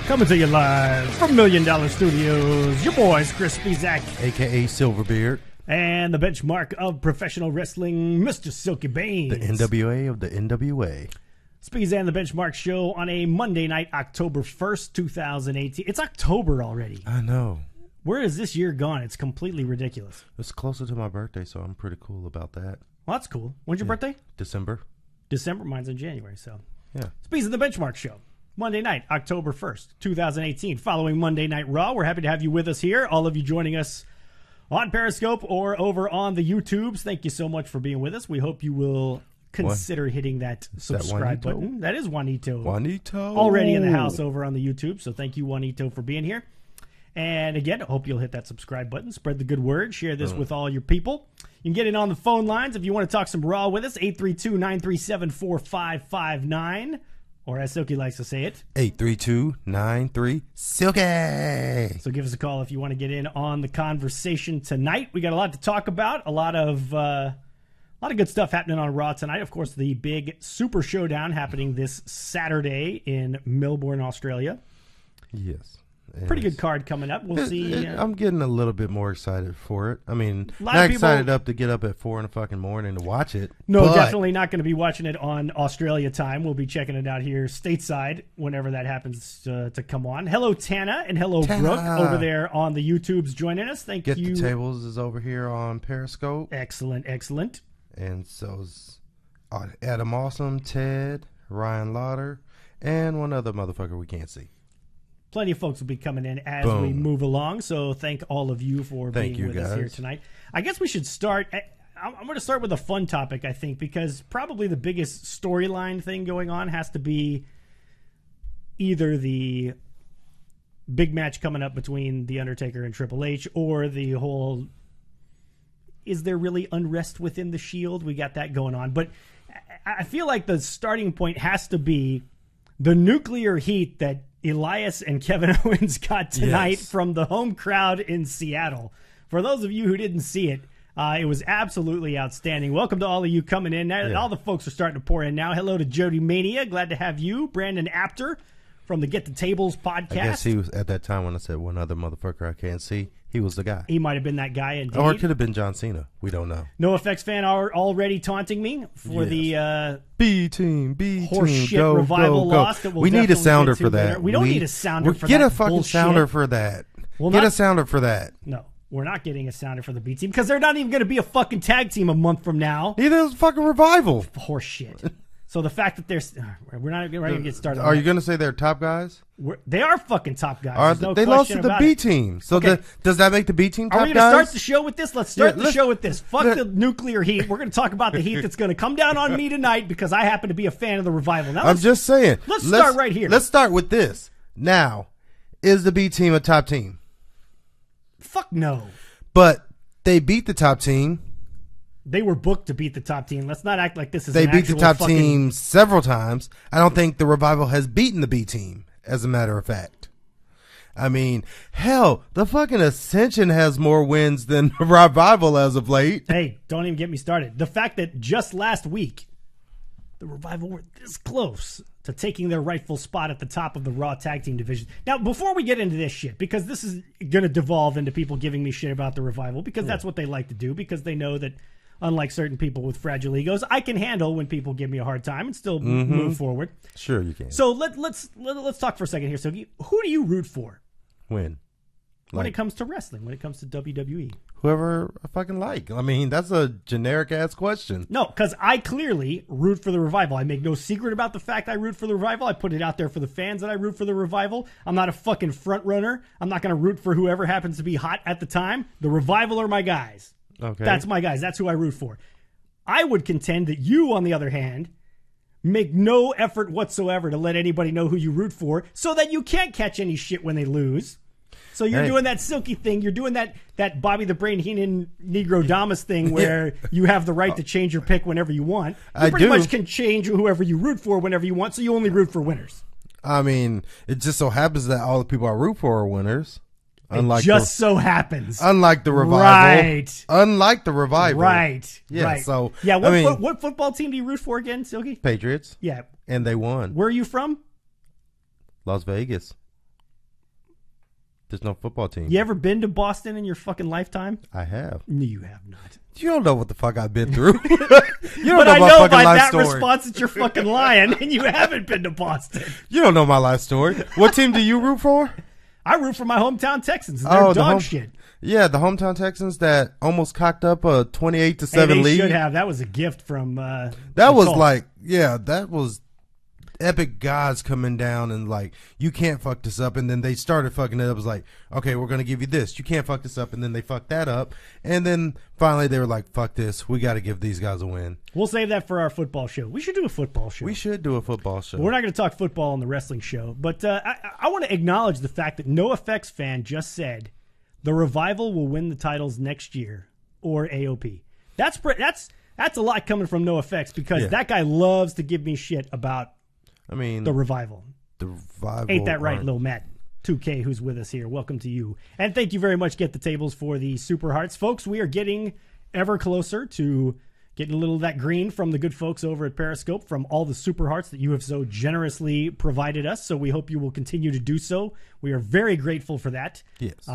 Coming to you live from $1 Million Studios, your boys, Chris Speez, a.k.a. Silverbeard. And the benchmark of professional wrestling, Mr. Silky Baines. The NWA of the NWA. Speez and the Benchmark Show on a Monday night, October 1st, 2018. It's October already. I know. Where is this year gone? It's completely ridiculous. It's closer to my birthday, so I'm pretty cool about that. Well, that's cool. When's your birthday? December. December? Mine's in January, so. Yeah. Speez and the Benchmark Show. Monday night, October 1st, 2018. Following Monday Night Raw, we're happy to have you with us here. All of you joining us on Periscope or over on the YouTubes, thank you so much for being with us. We hope you will consider hitting that subscribe button. That is Juanito. Juanito. Already in the house over on the YouTube, so thank you, Juanito, for being here. And again, I hope you'll hit that subscribe button. Spread the good word. Share this with all your people. You can get in on the phone lines if you want to talk some Raw with us, 832-937-4559. Or as Silky likes to say it, 832-93-SILKY. So give us a call if you want to get in on the conversation tonight. We got a lot to talk about. A lot of good stuff happening on Raw tonight. Of course, the big Super Showdown happening this Saturday in Melbourne, Australia. Yes. Pretty good card coming up. We'll see. I'm getting a little bit more excited for it. I mean, not excited up to get up at 4 in the fucking morning to watch it. No, definitely not going to be watching it on Australia time. We'll be checking it out here stateside whenever that happens to come on. Hello, Tana, and hello, Brooke, over there on the YouTubes joining us. Thank you. Get the Tables is over here on Periscope. Excellent, excellent. And so's Adam Awesome, Ted, Ryan Lauder, and one other motherfucker we can't see. Plenty of folks will be coming in as we move along, so thank all of you for being with us here tonight. I guess we should start. I'm going to start with a fun topic, I think, because probably the biggest storyline thing going on has to be either the big match coming up between The Undertaker and Triple H, or the whole, is there really unrest within the Shield? We got that going on. But I feel like the starting point has to be the nuclear heat that Elias and Kevin Owens got tonight from the home crowd in Seattle. For those of you who didn't see it, it was absolutely outstanding. Welcome to all of you coming in. All the folks are starting to pour in now. Hello to Jody Mania. Glad to have you. Brandon Apter from the Get the Tables podcast. I guess he was at that time when I said one other motherfucker I can't see. He was the guy. He might have been that guy, indeed. Or it could have been John Cena. We don't know. NoFX fan are already taunting me for the B-Team, horseshit revival loss. That we need a sounder for that. We don't need a sounder for that. Get a fucking sounder for that. Get a sounder for that. No, we're not getting a sounder for the B-Team because they're not even going to be a fucking tag team a month from now. Neither is fucking Revival. Horseshit. So the fact that we're not going to get started. Are you going to say they're top guys? They are fucking top guys. They lost to the B team. So does that make the B team top guys? Are we going to start the show with this? Let's start the show with this. Fuck the nuclear heat. We're going to talk about the heat that's going to come down on me tonight because I happen to be a fan of the Revival. Now, I'm just saying. Let's start right here. Let's start with this. Now, is the B team a top team? Fuck no. But they beat the top team. They were booked to beat the top team. Let's not act like this is They beat the top team several times. I don't think the Revival has beaten the B team, as a matter of fact. I mean, hell, the fucking Ascension has more wins than the Revival as of late. Hey, don't even get me started. The fact that just last week, the Revival were this close to taking their rightful spot at the top of the Raw Tag Team division. Now, before we get into this shit, because this is going to devolve into people giving me shit about the Revival, because that's what they like to do, because they know that unlike certain people with fragile egos, I can handle when people give me a hard time and still move forward. Sure, you can. So let's talk for a second here. So who do you root for? When it comes to wrestling, when it comes to WWE? Whoever I fucking like. I mean, that's a generic-ass question. No, because I clearly root for the Revival. I make no secret about the fact I root for the Revival. I put it out there for the fans that I root for the Revival. I'm not a fucking front runner. I'm not going to root for whoever happens to be hot at the time. The Revival are my guys. Okay. That's my guys. That's who I root for. I would contend that you, on the other hand, make no effort whatsoever to let anybody know who you root for so that you can't catch any shit when they lose. So you're doing that silky thing. You're doing that Bobby the Brain Heenan Negro Damas thing where you have the right to change your pick whenever you want. You pretty much can change whoever you root for whenever you want, so you only root for winners. I mean, it just so happens that all the people I root for are winners. Unlike so happens. Unlike the Revival. Right. Unlike the Revival. Right. Yeah, right. So, yeah, what football team do you root for again, Silky? Patriots. Yeah. And they won. Where are you from? Las Vegas. There's no football team. You ever been to Boston in your fucking lifetime? I have. No, you have not. You don't know what the fuck I've been through. You don't but know I my know fucking by life that story. response that you're fucking lying, and you haven't been to Boston. You don't know my life story. What team do you root for? I root for my hometown Texans. They're dog shit. Yeah, the hometown Texans that almost cocked up a 28-7 they lead. Should have. That was a gift from. That was like, that was epic gods coming down and like, you can't fuck this up. And then they started fucking it up. It was like, okay, we're going to give you this. You can't fuck this up. And then they fucked that up. And then finally they were like, fuck this. We got to give these guys a win. We'll save that for our football show. We should do a football show. We should do a football show. But we're not going to talk football on the wrestling show. But I want to acknowledge the fact that NoFX fan just said the Revival will win the titles next year or AOP. That's a lot coming from NoFX because that guy loves to give me shit about the Revival. The Revival. Ain't that right, Lil Matt? 2K, who's with us here. Welcome to you. And thank you very much, Get the Tables, for the Super Hearts. Folks, we are getting ever closer to getting a little of that green from the good folks over at Periscope from all the Super Hearts that you have so generously provided us. So we hope you will continue to do so. We are very grateful for that. Yes.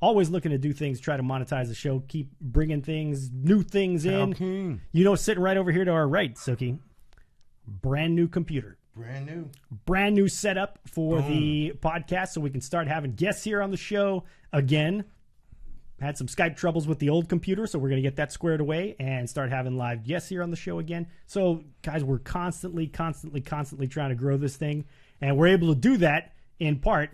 Always looking to do things, try to monetize the show, keep bringing things, new things in. Okay. You know, sitting right over here to our right, Suki, brand new computer. Brand new setup for the podcast so we can start having guests here on the show again. Had some Skype troubles with the old computer, so we're going to get that squared away and start having live guests here on the show again. So, guys, we're constantly trying to grow this thing, and we're able to do that in part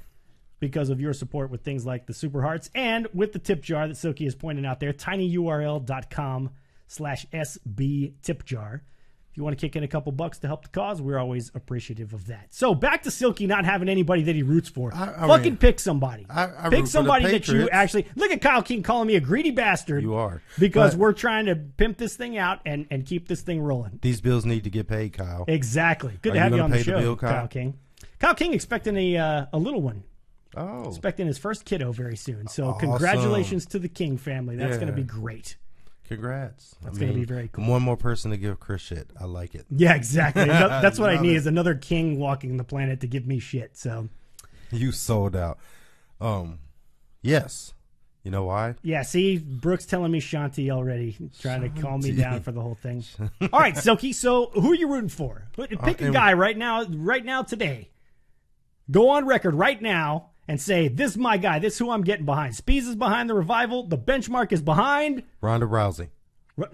because of your support with things like the Super Hearts and with the tip jar that Silky is pointing out there, tinyurl.com/SB tip jar. If you want to kick in a couple bucks to help the cause, we're always appreciative of that. So back to Silky not having anybody that he roots for. Pick somebody. Pick somebody that you actually... Look at Kyle King calling me a greedy bastard. You are. Because we're trying to pimp this thing out and keep this thing rolling. These bills need to get paid, Kyle. Exactly. Good to have you on the show, Kyle King. Kyle King expecting a little one. Oh. Expecting his first kiddo very soon. So congratulations to the King family. That's going to be great. Congrats. That's going to be very cool. One more person to give Chris shit. I like it. Yeah, exactly. That's what I need is another king walking the planet to give me shit. So you sold out. Yes. You know why? Yeah, see, Brooke's telling me Shanti already, trying to calm me down for the whole thing. All right, Silky, so who are you rooting for? Pick a guy right now today. Go on record right now and say, this is my guy. This is who I'm getting behind. Speez is behind the Revival. The benchmark is behind Ronda Rousey.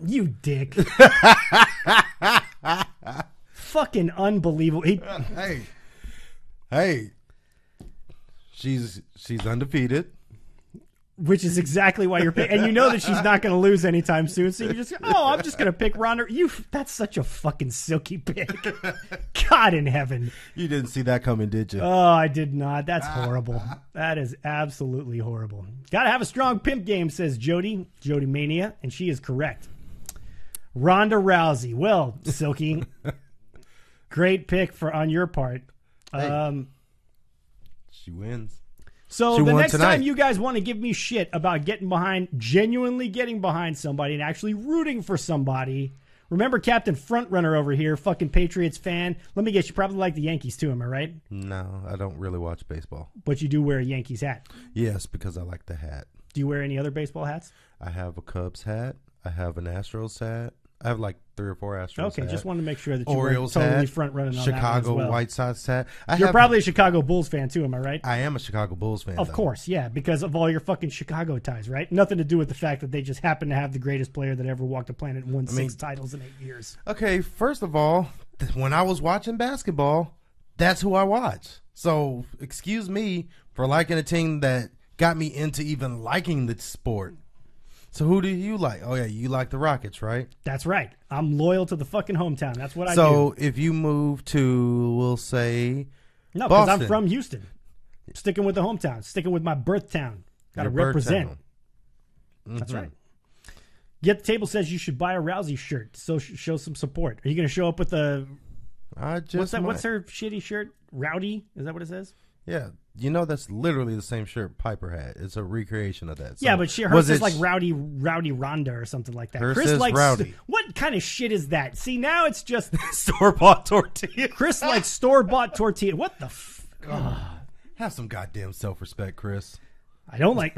You dick. Fucking unbelievable. Hey. She's undefeated. Which is exactly why you're picking. And you know that she's not going to lose anytime soon. So you're just, I'm just going to pick Ronda. That's such a fucking Silky pick. God in heaven. You didn't see that coming, did you? Oh, I did not. That's horrible. That is absolutely horrible. Got to have a strong pimp game, says Jody Mania. And she is correct. Ronda Rousey. Well, Silky, great pick on your part. She wins. So the next time you guys want to give me shit about genuinely getting behind somebody and actually rooting for somebody, remember Captain Frontrunner over here, fucking Patriots fan. Let me guess, you probably like the Yankees too, am I right? No, I don't really watch baseball. But you do wear a Yankees hat. Yes, because I like the hat. Do you wear any other baseball hats? I have a Cubs hat. I have an Astros hat. I have like 3 or 4 Astros Okay, hats. just wanted to make sure that you Orioles were totally hat, front running on Chicago that as well. White Sox hat. You're probably a Chicago Bulls fan too, am I right? I am a Chicago Bulls fan. Of course, yeah, because of all your fucking Chicago ties, right? Nothing to do with the fact that they just happen to have the greatest player that ever walked the planet and won 6 titles in 8 years. Okay, first of all, when I was watching basketball, that's who I watch. So excuse me for liking a team that got me into even liking the sport. So who do you like? Oh, yeah, you like the Rockets, right? That's right. I'm loyal to the fucking hometown. That's what I do. So if you move to, we'll say, no, because I'm from Houston. Sticking with the hometown. Sticking with my birth town. Got to represent. Mm-hmm. That's right. Get the Table says you should buy a Rousey shirt. So show some support. Are you going to show up with a... What's her shitty shirt? Rowdy? Is that what it says? Yeah. You know that's literally the same shirt Piper had. It's a recreation of that. So yeah, but hers is like Rowdy Ronda or something like that. Hers Chris likes Rowdy. What kind of shit is that? See, now it's just store-bought tortilla. Chris likes store-bought tortilla. What the Have some goddamn self-respect, Chris. I don't like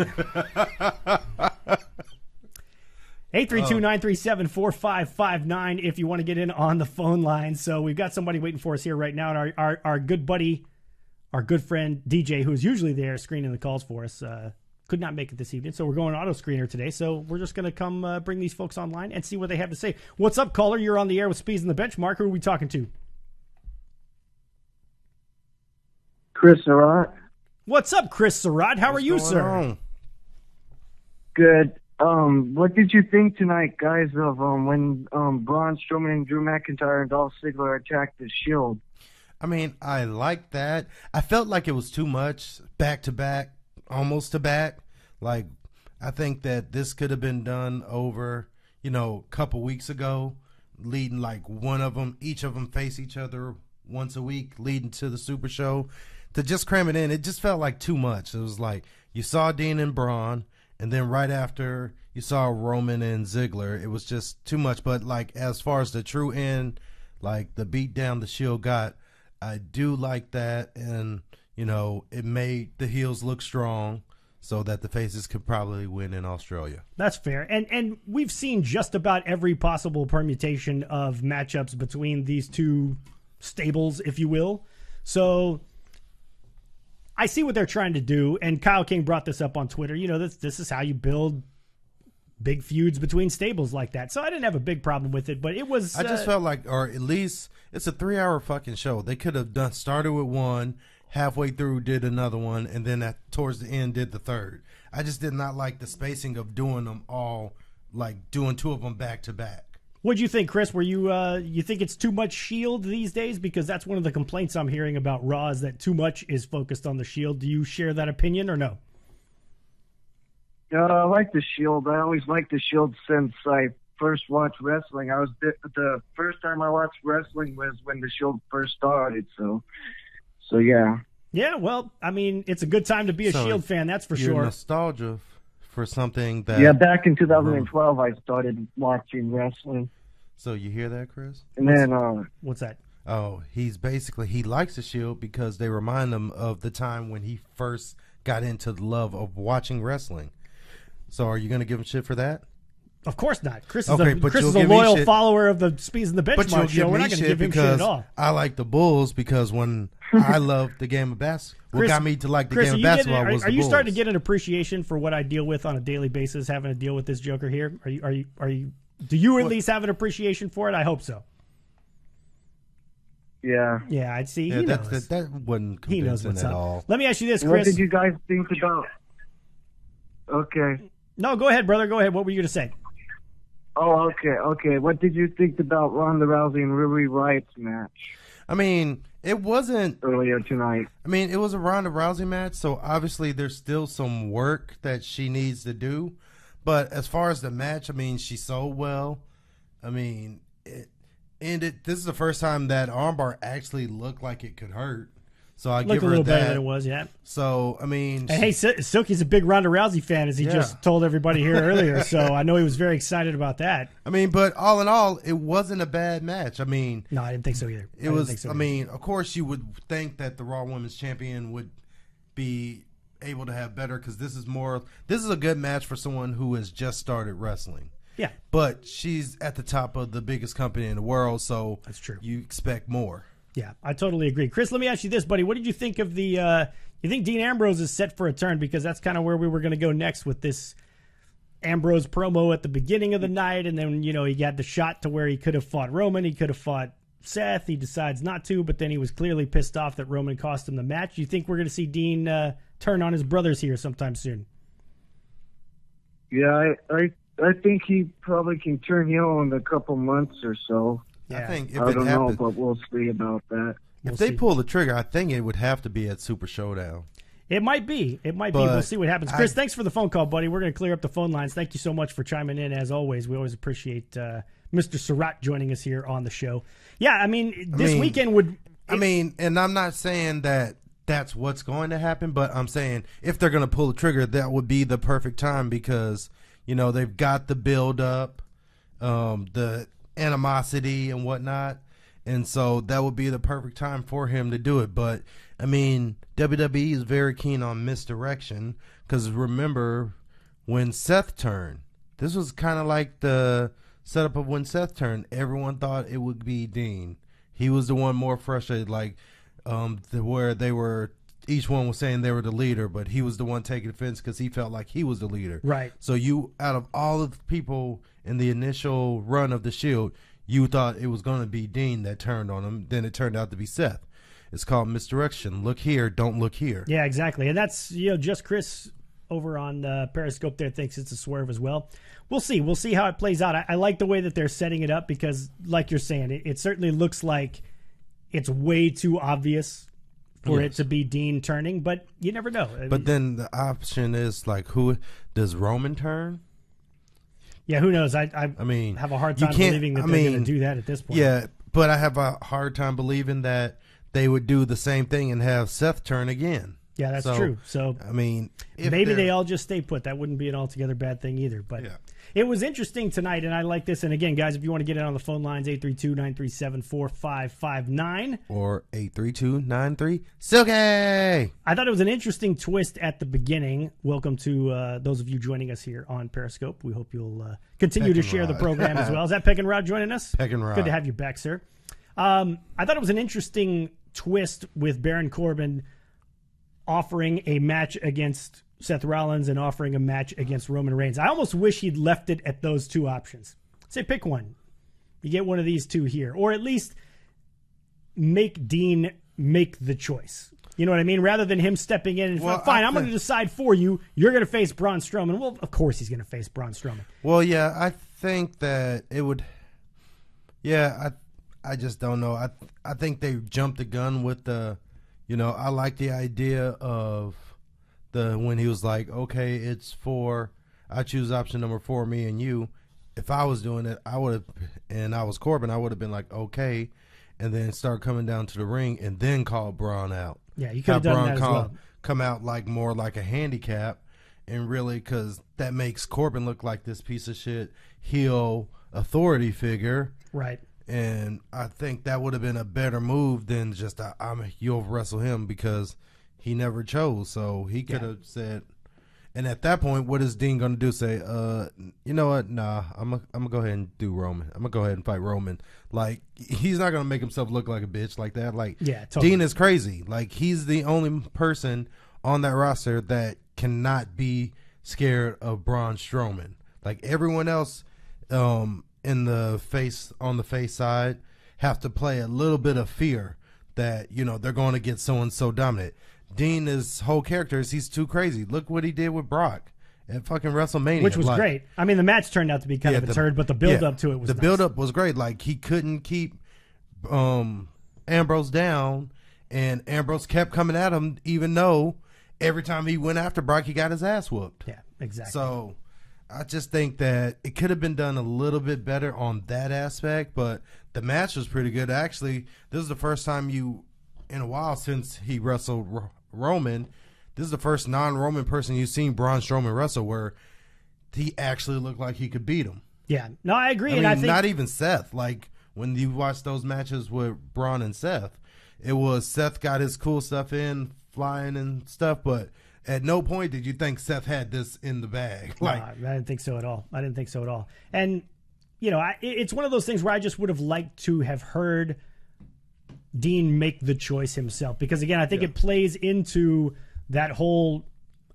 832-937-4559 if you want to get in on the phone line. So we've got somebody waiting for us here right now. And our good buddy, our good friend DJ, who's usually there screening the calls for us, could not make it this evening. So we're going auto screener today. So we're just going to come bring these folks online and see what they have to say. What's up, caller? You're on the air with Speez and the Benchmark. Who are we talking to? Chris Surratt. What's up, Chris Surratt? How are you, sir? On? Good. What did you think tonight, guys, of when Braun Strowman and Drew McIntyre and Dolph Ziggler attacked the Shield? I mean, I liked that. I felt like it was too much, back to back, almost to back. Like, I think that this could have been done over, a couple weeks ago, leading like one of them, each of them face each other once a week, leading to the Super Show. To just cram it in, it just felt like too much. It was like you saw Dean and Braun, and then right after you saw Roman and Ziggler. It was just too much. But like as far as the true end, like the beat down the Shield got, I do like that, and it made the heels look strong, so that the faces could probably win in Australia. That's fair. And we've seen just about every possible permutation of matchups between these two stables, if you will. So I see what they're trying to do, and Kyle King brought this up on Twitter. This is how you build big feuds between stables like that. So I didn't have a big problem with it, but it was... I just felt like, or at least, it's a 3-hour fucking show. They could have started with one, halfway through did another one, and then towards the end did the third. I just did not like the spacing of doing them all, like doing two of them back to back. What'd you think, Chris? Were you think it's too much Shield these days? Because that's one of the complaints I'm hearing about Raw is that too much is focused on the Shield. Do you share that opinion or no? I like the Shield. I always liked the Shield since I first watched wrestling. The first time I watched wrestling was when the Shield first started. So yeah. Yeah, well, I mean, it's a good time to be a Shield fan, that's for sure. Nostalgia for something that... Yeah, back in 2012, I started watching wrestling. So you hear that, Chris? And then... What's that? Oh, he likes the Shield because they remind him of the time when he first got into the love of watching wrestling. So are you going to give him shit for that? Of course not. Chris is a loyal follower of the Speez and the Benchmark show. We're not going to give him shit at all. I like the Bulls because when I loved the game of basketball, what got me to like the game of basketball was the Bulls. Are you starting to get an appreciation for what I deal with on a daily basis, having to deal with this Joker here? Do you at least have an appreciation for it? I hope so. Yeah. Yeah, I'd see. Yeah, he knows. That wasn't convincing at all. Let me ask you this, Chris. What did you guys think about... Okay. No, go ahead, brother. Go ahead. What were you going to say? Oh, okay. What did you think about Ronda Rousey and Ruby Riot's match? I mean, it wasn't... Earlier tonight. I mean, it was a Ronda Rousey match, so obviously there's still some work that she needs to do. But as far as the match, I mean, she sold well. I mean, this is the first time that armbar actually looked like it could hurt. So I give her that. Looked a little better than it was, yeah. So, I mean... And hey, Silky's a big Ronda Rousey fan, as he just told everybody here earlier. So I know he was very excited about that. I mean, but all in all, it wasn't a bad match. I mean... No, I didn't think so either. I mean, of course you would think that the Raw Women's Champion would be able to have better, because this is a good match for someone who has just started wrestling. Yeah. But she's at the top of the biggest company in the world, so that's true. You expect more. Yeah, I totally agree. Chris, let me ask you this, buddy. What did you think of the you think Dean Ambrose is set for a turn? Because that's kind of where we were going to go next with this Ambrose promo at the beginning of the night, and then, he got the shot to where he could have fought Roman, he could have fought Seth. He decides not to, but then he was clearly pissed off that Roman cost him the match. Do you think we're going to see Dean turn on his brothers here sometime soon? Yeah, I think he probably can turn heel in a couple months or so. Yeah. I think I don't know, but we'll see about that. If they pull the trigger, I think it would have to be at Super Showdown. It might be. We'll see what happens. Chris, thanks for the phone call, buddy. We're going to clear up the phone lines. Thank you so much for chiming in, as always. We always appreciate Mr. Surratt joining us here on the show. Yeah, I mean, this weekend would... and I'm not saying that that's what's going to happen, but I'm saying if they're going to pull the trigger, that would be the perfect time because, they've got the build-up, the animosity and whatnot, And so that would be the perfect time for him to do it. But, I mean, WWE is very keen on misdirection because remember when Seth turned, this was kind of like the setup of when Seth turned. Everyone thought it would be Dean. He was the one more frustrated, like where they were, each one was saying they were the leader, but he was the one taking offense because he felt like he was the leader. Right. So you, out of all of the people in the initial run of the Shield, you thought it was going to be Dean that turned on him. Then it turned out to be Seth. It's called misdirection. Look here, don't look here. Yeah, exactly. And that's, just Chris over on Periscope there thinks it's a swerve as well. We'll see. We'll see how it plays out. I like the way that they're setting it up because, like you're saying, it certainly looks like it's way too obvious for it to be Dean turning, but you never know. But then the option is, like, who does Roman turn? Yeah, who knows? I mean, have a hard time believing that they're going to do that at this point. Yeah, but I have a hard time believing that they would do the same thing and have Seth turn again. Yeah, that's true. So, I mean, maybe they all just stay put. That wouldn't be an altogether bad thing either. But it was interesting tonight, and I like this. And again, guys, if you want to get in on the phone lines, 832-937-4559. Or 832-93-SILKY. I thought it was an interesting twist at the beginning. Welcome to those of you joining us here on Periscope. We hope you'll continue to share the program as well. Is that Peck and Rod joining us? Peck and Rod. Good to have you back, sir. I thought it was an interesting twist with Baron Corbin offering a match against Seth Rollins and offering a match against Roman Reigns. I almost wish he'd left it at those two options. Say pick one. You get one of these two here. Or at least make Dean make the choice. You know what I mean? Rather than him stepping in and fine, I'm going to decide for you. You're going to face Braun Strowman. Well, of course he's going to face Braun Strowman. Well, yeah, I think that it would. Yeah, I just don't know. I think they jumped the gun with the. I like the idea of when he was like, okay, I choose option number 4, me and you. If I was doing it, I would have, and I was Corbin, I would have been like, okay, and then start coming down to the ring and then call Braun out. Yeah, you could have done that as well. Come out like more like a handicap, and really, because that makes Corbin look like this piece of shit heel authority figure. Right. And I think that would have been a better move than just you'll wrestle him because he never chose. So he could have said, and at that point, what is Dean going to do? Say, you know what? Nah, I'm gonna go ahead and do Roman. I'm gonna go ahead and fight Roman. Like, he's not gonna make himself look like a bitch like that. Like, totally. Dean is crazy. Like, he's the only person on that roster that cannot be scared of Braun Strowman. Like, everyone else, on the face side have to play a little bit of fear that, they're going to get so dominant. Dean, his whole character is he's too crazy. Look what he did with Brock at fucking WrestleMania. Which was great. I mean, the match turned out to be kind of a turd, but the build-up to it was nice. Build-up was great. Like, he couldn't keep Ambrose down, and Ambrose kept coming at him, even though every time he went after Brock, he got his ass whooped. Yeah, exactly. So I just think that it could have been done a little bit better on that aspect, but the match was pretty good. Actually, this is the first time in a while since he wrestled Roman, this is the first non-Roman person you've seen Braun Strowman wrestle where he actually looked like he could beat him. Yeah. No, I agree. I think not even Seth. Like, when you watch those matches with Braun and Seth, it was Seth got his cool stuff in, flying and stuff, but at no point did you think Seth had this in the bag. Like, no, I didn't think so at all. And, it's one of those things where I just would have liked to have heard Dean make the choice himself. Because, again, I think it plays into that whole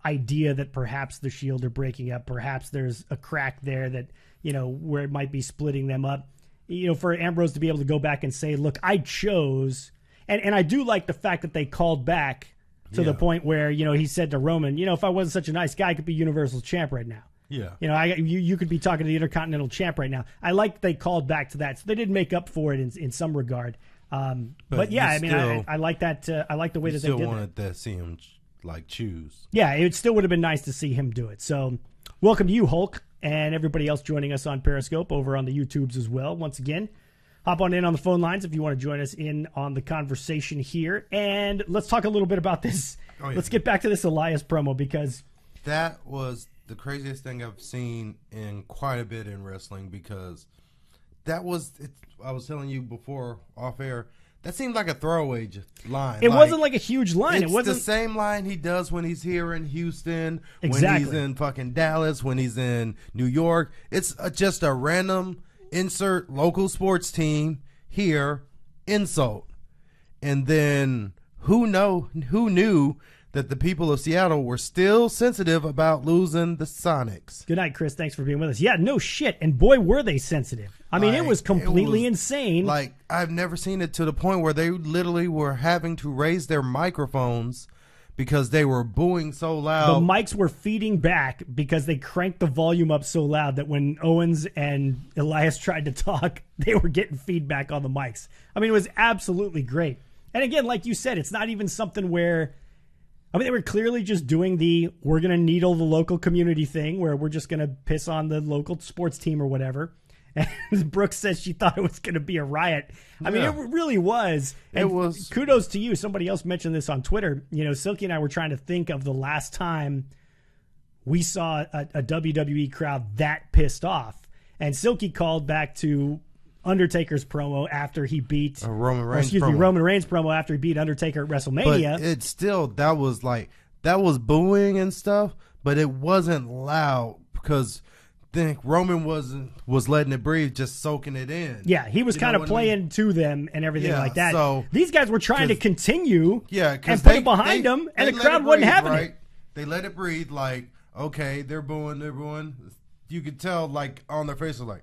idea that perhaps the Shield are breaking up. Perhaps there's a crack there that, where it might be splitting them up. For Ambrose to be able to go back and say, look, I chose. And I do like the fact that they called back to the point where, he said to Roman, if I wasn't such a nice guy, I could be Universal Champ right now. Yeah. You could be talking to the Intercontinental Champ right now. I like they called back to that. So they did make up for it in some regard. But yeah, I like that. I like the way that they did it. Still wanted to see him choose. Yeah, it still would have been nice to see him do it. So welcome to you, Hulk, and everybody else joining us on Periscope over on the YouTubes as well. Once again, hop on in on the phone lines if you want to join us in on the conversation here. And let's talk a little bit about this. Oh, yeah. Let's get back to this Elias promo because that was the craziest thing I've seen in quite a bit in wrestling because that was. I was telling you before off air. That seemed like a throwaway line. It wasn't like a huge line. It wasn't the same line he does when he's here in Houston, exactly. when he's in fucking Dallas, when he's in New York. It's just a random insert local sports team here, insult. And then who knew that the people of Seattle were still sensitive about losing the Sonics. Good night, Chris. Thanks for being with us. Yeah, no shit. And boy, were they sensitive. I mean, it was completely insane. Like, I've never seen it to the point where they literally were having to raise their microphones because they were booing so loud. The mics were feeding back because they cranked the volume up so loud that when Owens and Elias tried to talk, they were getting feedback on the mics. I mean, it was absolutely great. And again, like you said, it's not even something where... I mean, they were clearly just doing we're going to needle the local community thing where we're just going to piss on the local sports team or whatever. And Brooks says she thought it was going to be a riot. I mean, it really was. And it was. Kudos to you. Somebody else mentioned this on Twitter. You know, Silky and I were trying to think of the last time we saw a WWE crowd that pissed off. And Silky called back to Undertaker's promo after he beat Roman Reigns. Roman Reigns promo after he beat Undertaker at WrestleMania. But it's still that was booing and stuff, but it wasn't loud because I think Roman was letting it breathe, just soaking it in. Yeah, he was kind of playing to them and everything like that. So these guys were trying to continue and put it behind them, and the crowd wasn't having it. They let it breathe, like, okay, they're booing. You could tell, like, on their faces, like,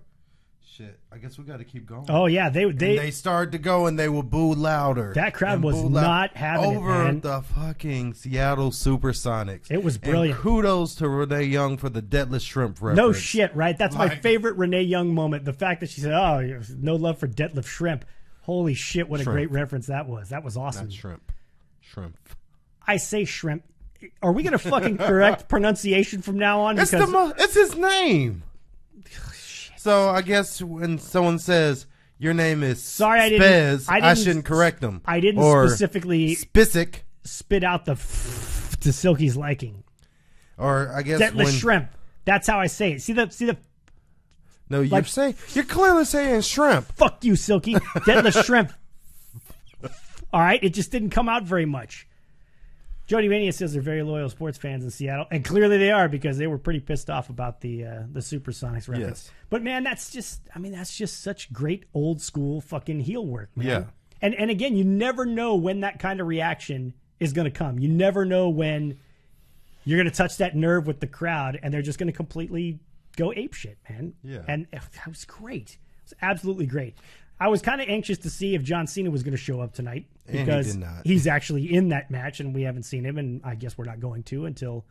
shit, I guess we got to keep going. Oh, yeah. They started to go, and they will boo louder. That crowd was not having it, man. Over the fucking Seattle Supersonics. It was brilliant. And kudos to Renee Young for the Deadless Shrimp reference. No shit, right? That's my favorite Renee Young moment. The fact that she said, oh, no love for Deadlift Shrimp. Holy shit, what a great reference that was. That was awesome. Not shrimp. Shrimp. I say shrimp. Are we going to fucking correct pronunciation from now on? It's his name. So I guess when someone says your name is Speez, I shouldn't correct them. I didn't specifically spit out the to Silky's liking. Or I guess Deadlift Shrimp. That's how I say it. See the. No, you're clearly saying shrimp. Fuck you, Silky. Deadlift Shrimp. All right, it just didn't come out very much. Jody Mania says they're very loyal sports fans in Seattle, and clearly they are because they were pretty pissed off about the Supersonics reference. Yes. But man, that's just such great old school fucking heel work, man. Yeah. And again, you never know when that kind of reaction is going to come. You never know when you're going to touch that nerve with the crowd, and they're just going to completely go apeshit, man. Yeah. And that was great. It was absolutely great. I was kind of anxious to see if John Cena was going to show up tonight because he's actually in that match and we haven't seen him, and I guess we're not going to until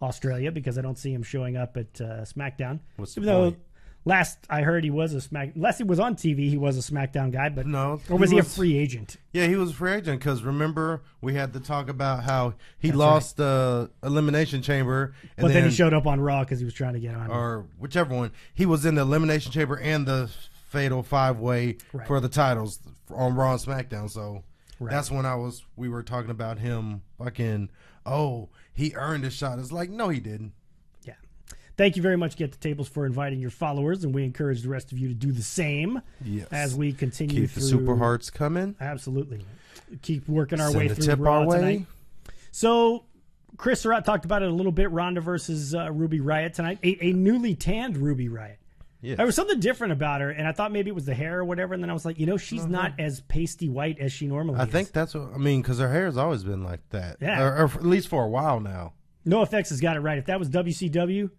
Australia because I don't see him showing up at SmackDown. What's the point? Last I heard he was unless he was on TV, he was a SmackDown guy, but no, or was he a free agent? Yeah, he was a free agent because remember we had to talk about how he lost the Elimination Chamber, but then he showed up on Raw because he was trying to get on, or whichever one. He was in the Elimination Chamber and the Fatal 5-Way for the titles on Raw and SmackDown. So that's when we were talking about him fucking, he earned his shot. It's like, no, he didn't. Yeah. Thank you very much, Get the Tables, for inviting your followers, and we encourage the rest of you to do the same as we continue Keep the Super Hearts coming. Absolutely. Keep working our way through Raw tonight. So Chris Surratt talked about it a little bit, Ronda versus Ruby Riott tonight. A newly tanned Ruby Riott. Yes. There was something different about her, and I thought maybe it was the hair or whatever, and then I was like, she's not as pasty white as she normally is. I think that's what, because her hair has always been like that. Yeah. Or at least for a while now. NoFX has got it right. If that was WCW,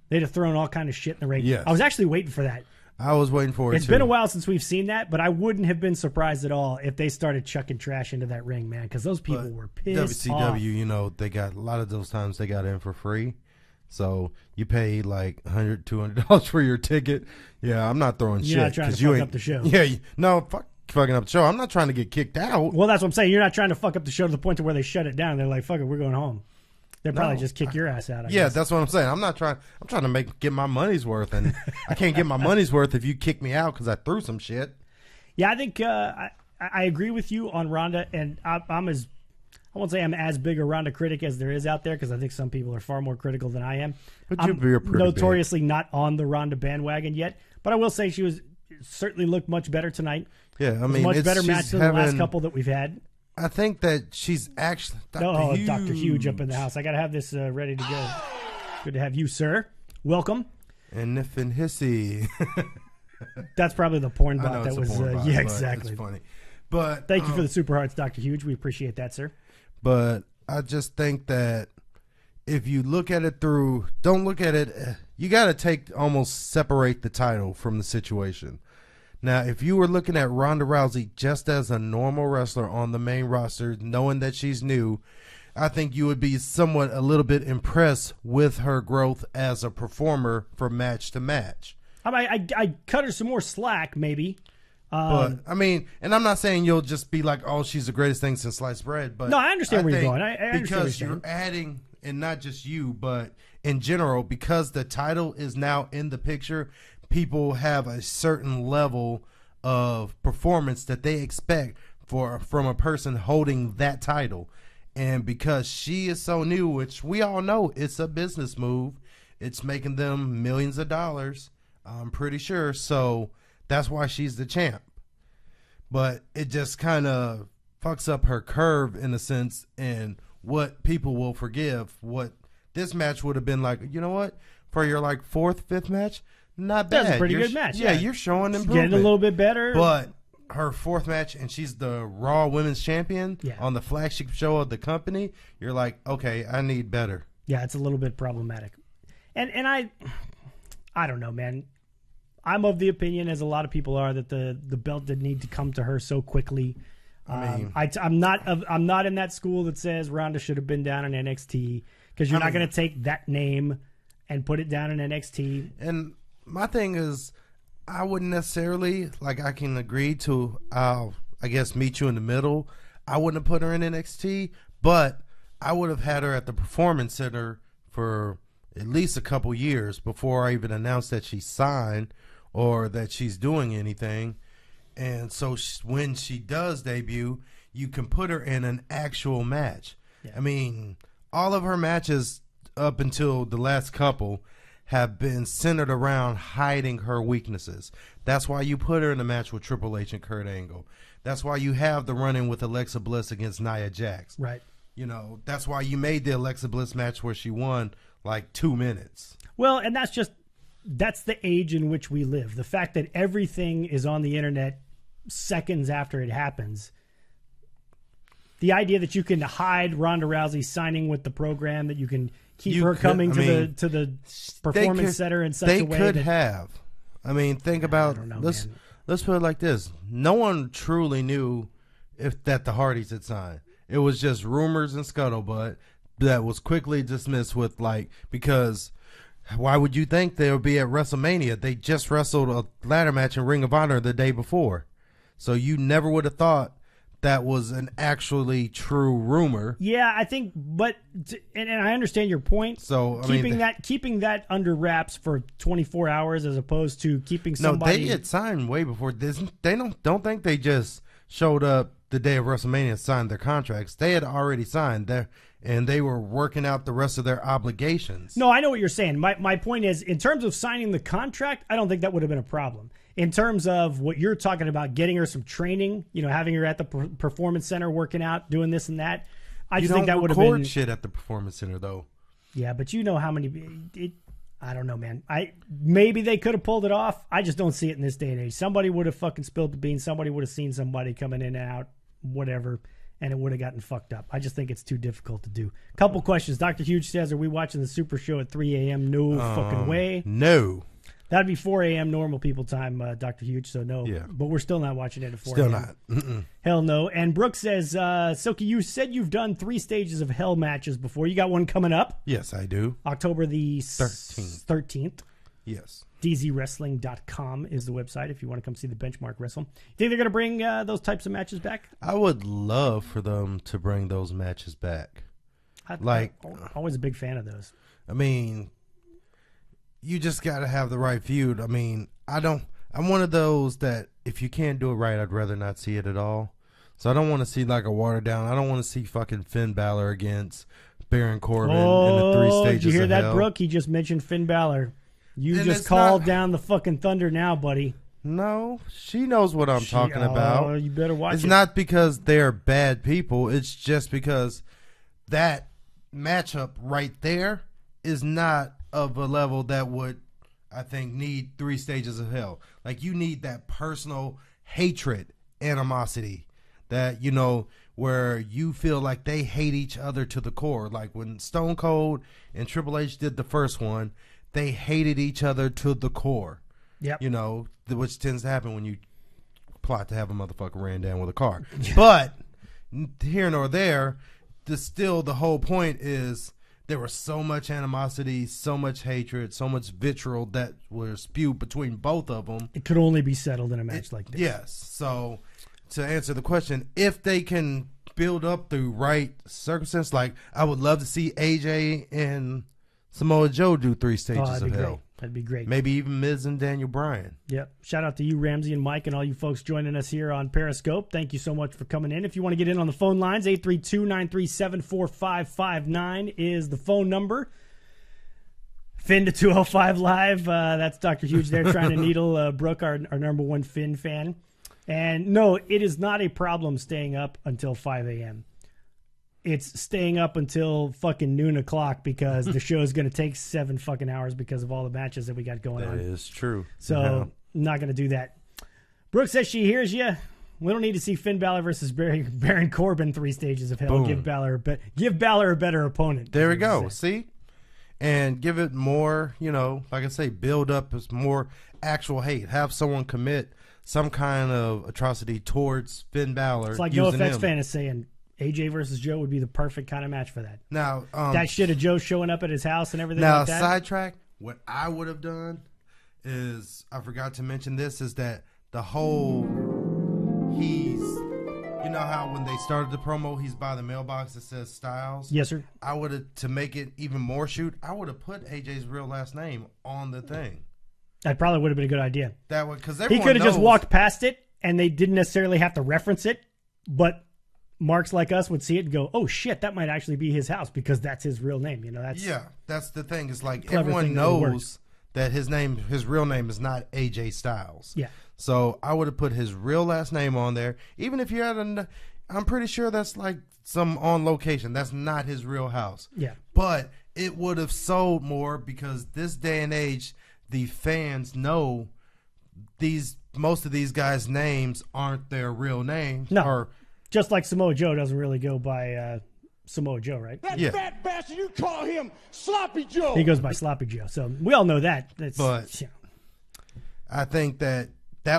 they'd have thrown all kind of shit in the ring. Yes. I was actually waiting for that. I was waiting for it, It's been a while since we've seen that, but I wouldn't have been surprised at all if they started chucking trash into that ring, man, because those people were pissed off. WCW, they got a lot of those times they got in for free. So you pay like $100, $200 for your ticket. Yeah, I'm not throwing shit. You're not trying to fuck up the show. Yeah, no, fucking up the show. I'm not trying to get kicked out. Well, that's what I'm saying. You're not trying to fuck up the show to the point to where they shut it down. They're like, fuck it, we're going home. They'll probably just kick your ass out. I guess. That's what I'm saying. I'm trying to get my money's worth, and I can't get my money's worth if you kick me out because I threw some shit. Yeah, I think I agree with you on Ronda, and I won't say I'm as big a Ronda critic as there is out there because I think some people are far more critical than I am. But I'm notoriously not on the Ronda bandwagon yet, but I will say certainly looked much better tonight. Yeah, I mean, much better match than the last couple that we've had. I think that she's actually Dr. Huge up in the house. I got to have this ready to go. Good to have you, sir. Welcome. And Nif and Hissy. That's probably the porn bot that was. Yeah, exactly. It's funny. But thank you for the super hearts, Dr. Huge. We appreciate that, sir. But I just think that if you look at it don't look at it. You got to almost separate the title from the situation. Now, if you were looking at Ronda Rousey just as a normal wrestler on the main roster, knowing that she's new, I think you would be somewhat a little bit impressed with her growth as a performer from match to match. I cut her some more slack, maybe. But, I mean, and I'm not saying you'll just be like, oh, she's the greatest thing since sliced bread. But no, I understand where you're going. I understand because you're adding, and not just you, but in general, because the title is now in the picture, people have a certain level of performance that they expect from a person holding that title. And because she is so new, which we all know it's a business move, it's making them millions of dollars, I'm pretty sure. So that's why she's the champ. But it just kind of fucks up her curve in a sense, and what people will forgive. What this match would have been like, you know what? For your like fourth, fifth match, not bad. That's a pretty good match. Yeah, you're showing improvement. Getting a little bit better. But her fourth match, and she's the Raw Women's Champion on the flagship show of the company, you're like, okay, I need better. Yeah, it's a little bit problematic. And I don't know, man. I'm of the opinion, as a lot of people are, that the belt didn't need to come to her so quickly. I'm not in that school that says Ronda should have been down in NXT, because you're not going to take that name and put it down in NXT. And my thing is, I wouldn't necessarily, like, I can agree to, I guess, meet you in the middle. I wouldn't have put her in NXT, but I would have had her at the Performance Center for at least a couple years before I even announced that she signed or that she's doing anything. And so when she does debut, you can put her in an actual match. Yeah. I mean, all of her matches up until the last couple have been centered around hiding her weaknesses. That's why you put her in a match with Triple H and Kurt Angle. That's why you have the run-in with Alexa Bliss against Nia Jax. Right. You know, that's why you made the Alexa Bliss match where she won like 2 minutes. Well, and that's the age in which we live. The fact that everything is on the internet seconds after it happens. The idea that you can hide Ronda Rousey signing with the program, that you can keep her coming to the Performance Center in such a way. They could have. I mean, think about, let's put it like this. No one truly knew that the Hardys had signed. It was just rumors and scuttlebutt that was quickly dismissed with, like, because why would you think they would be at WrestleMania? They just wrestled a ladder match in Ring of Honor the day before. So you never would have thought that was an actually true rumor. Yeah, I think, but and I understand your point. So keeping that under wraps for 24 hours as opposed to keeping somebody. No, they had signed way before. They don't think they just showed up the day of WrestleMania and signed their contracts. They had already signed there, and they were working out the rest of their obligations. No, I know what you're saying. My point is, in terms of signing the contract, I don't think that would have been a problem. In terms of what you're talking about, getting her some training, having her at the Performance Center working out, doing this and that, I just think that would have been. You don't record shit at the Performance Center, though. Yeah, but you know how many. I don't know, man. Maybe they could have pulled it off. I just don't see it in this day and age. Somebody would have fucking spilled the beans. Somebody would have seen somebody coming in and out, whatever, and it would have gotten fucked up. I just think it's too difficult to do. Couple questions. Dr. Huge says, are we watching the Super Show at 3 a.m.? No fucking way. No. That'd be 4 a.m. normal people time, Dr. Huge, so no. Yeah. But we're still not watching it at 4 Still a.m. not. Mm-mm. Hell no. And Brooke says, Silky, you said you've done 3 stages of Hell matches before. You got one coming up? Yes, I do. October the 13th. Yes. DZWrestling.com is the website if you want to come see the Benchmark wrestle. You think they're going to bring those types of matches back? I would love for them to bring those matches back. I'm always a big fan of those. I mean, you just got to have the right feud. I mean, I'm one of those that if you can't do it right, I'd rather not see it at all. So I don't want to see like a watered down. I don't want to see fucking Finn Balor against Baron Corbin in the 3 stages. Did you hear of that, hell. Brooke? He just mentioned Finn Balor. You just called down the fucking thunder now, buddy. No, she knows what I'm talking about. You better watch it. It's not because they're bad people. It's just because that matchup right there is not of a level that would, I think, need 3 stages of hell. Like, you need that personal hatred, animosity, that, you know, where you feel like they hate each other to the core. Like when Stone Cold and Triple H did the first one, they hated each other to the core. Yep. You know, which tends to happen when you plot to have a motherfucker ran down with a car. But here nor there, the whole point is there was so much animosity, so much hatred, so much vitriol that was spewed between both of them. It could only be settled in a match like this. Yes. So to answer the question, if they can build up the right circumstance, like I would love to see AJ and Samoa Joe do 3 stages of hell. That'd be great. Maybe even Miz and Daniel Bryan. Yep. Shout out to you, Ramsey and Mike, and all you folks joining us here on Periscope. Thank you so much for coming in. If you want to get in on the phone lines, 832-937-4559 is the phone number. Finn to 205 Live. That's Dr. Huge there trying to needle Brooke, our number 1 Finn fan. And no, it is not a problem staying up until 5 a.m. It's staying up until fucking noon o'clock because the show is going to take 7 fucking hours because of all the matches that we got going on. That is true. So, I'm not going to do that. Brooke says she hears you. We don't need to see Finn Balor versus Baron Corbin 3 stages of hell. Boom. Give Balor a better opponent. There we go. See? And give it more, you know, like I say, build up as more actual hate. Have someone commit some kind of atrocity towards Finn Balor. It's like NoFX fan is saying AJ versus Joe would be the perfect kind of match for that. Now, that shit of Joe showing up at his house and everything now, like that. Now, sidetrack, what I would have done is, I forgot to mention this, is that the whole, you know how when they started the promo, he's by the mailbox that says Styles? Yes, sir. I would have, to make it even more shoot, I would have put AJ's real last name on the thing. That probably would have been a good idea. That would, because he could have just walked past it and they didn't necessarily have to reference it, but marks like us would see it and go, "Oh shit, that might actually be his house because that's his real name." You know, that's that's the thing. It's like everyone knows that his real name is not AJ Styles. Yeah. So I would have put his real last name on there, even if you're I'm pretty sure that's like some on location. That's not his real house. Yeah. But it would have sold more because this day and age, the fans know most of these guys' names aren't their real names. No. Just like Samoa Joe doesn't really go by Samoa Joe, right? That fat bastard, you call him Sloppy Joe. He goes by Sloppy Joe. So we all know that. I think that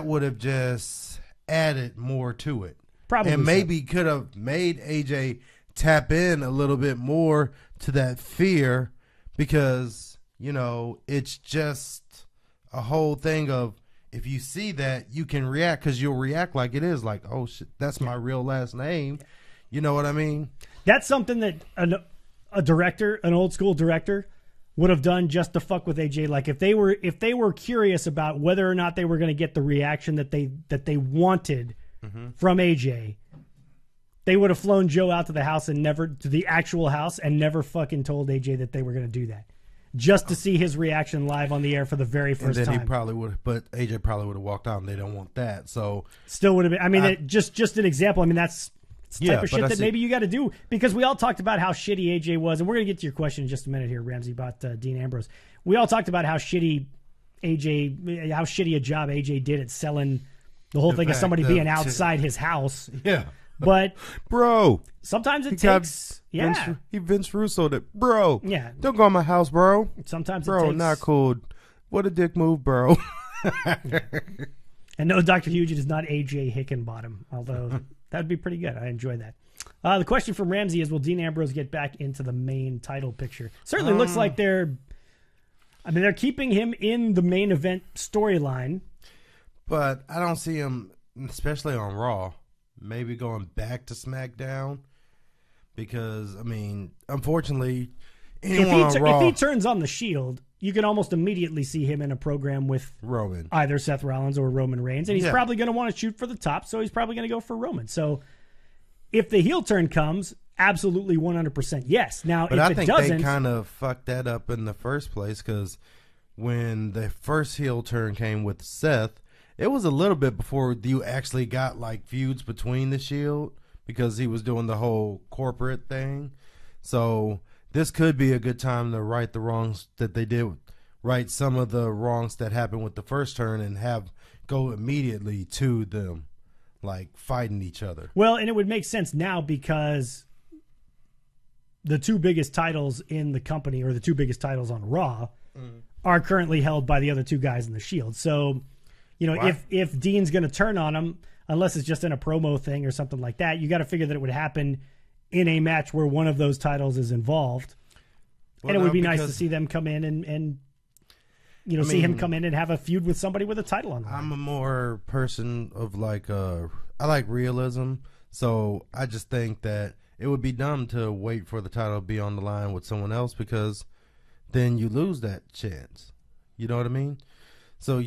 would have just added more to it. Probably. And maybe could have made AJ tap in a little bit more to that fear because, you know, it's just a whole thing of, if you see that, you can react because you'll react like it is. Like, oh, shit, that's my real last name. You know what I mean? That's something that a director, an old school director, would have done just to fuck with AJ. Like if they were curious about whether or not they were going to get the reaction that they wanted from AJ, they would have flown Joe out to the house and to the actual house and never fucking told AJ that they were going to do that. Just to see his reaction live on the air for the very first time. He probably would have, but AJ probably would have walked out and they don't want that. So still would have been, I mean, just an example. I mean, that's the type of shit that maybe you got to do because we all talked about how shitty AJ was. And we're going to get to your question in just a minute here, Ramsey, about Dean Ambrose. We all talked about how shitty a job AJ did at selling the whole thing of somebody being outside his house. Yeah. But bro, sometimes it takes Vince Russo that bro. Yeah. Don't go in my house, bro. Sometimes bro, it takes, not cool. What a dick move, bro. And no, Dr. Huge, it is not AJ Hickenbottom, although that'd be pretty good. I enjoy that. The question from Ramsey is, will Dean Ambrose get back into the main title picture? Certainly looks like they're keeping him in the main event storyline. But I don't see him, especially on Raw, maybe going back to SmackDown because, I mean, unfortunately, if he turns on the Shield, you can almost immediately see him in a program with Roman, either Seth Rollins or Roman Reigns, and he's probably going to want to shoot for the top, so he's probably going to go for Roman. So if the heel turn comes, absolutely 100% yes. Now, but if I think it doesn't, they kind of fucked that up in the first place because when the first heel turn came with Seth, it was a little bit before you actually got like feuds between the Shield because he was doing the whole corporate thing. So this could be a good time to right the wrongs that they did, right some of the wrongs that happened with the first turn and have go immediately to them, like fighting each other. Well, and it would make sense now because the two biggest titles in the company, or the two biggest titles on Raw, are currently held by the other two guys in the Shield. So, you know, if Dean's going to turn on him, unless it's just in a promo thing or something like that, you got to figure that it would happen in a match where one of those titles is involved. Well, and it would be nice to see them come in and you know, see him come in and have a feud with somebody with a title on the line. I'm a more person of like, I like realism. So I just think that it would be dumb to wait for the title to be on the line with someone else because then you lose that chance. You know what I mean? So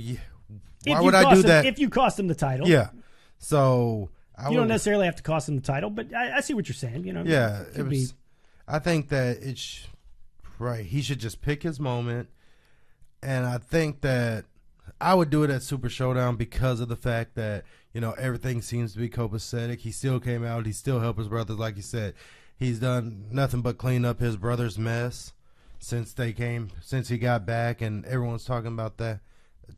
why would I do that? If you cost him the title. Yeah. So you don't necessarily have to cost him the title, but I see what you're saying. You know, yeah, I think that right. He should just pick his moment, and I think that I would do it at Super Showdown because of the fact that everything seems to be copacetic. He still came out. He still helped his brothers, like you said. He's done nothing but clean up his brother's mess since he got back, and everyone's talking about that.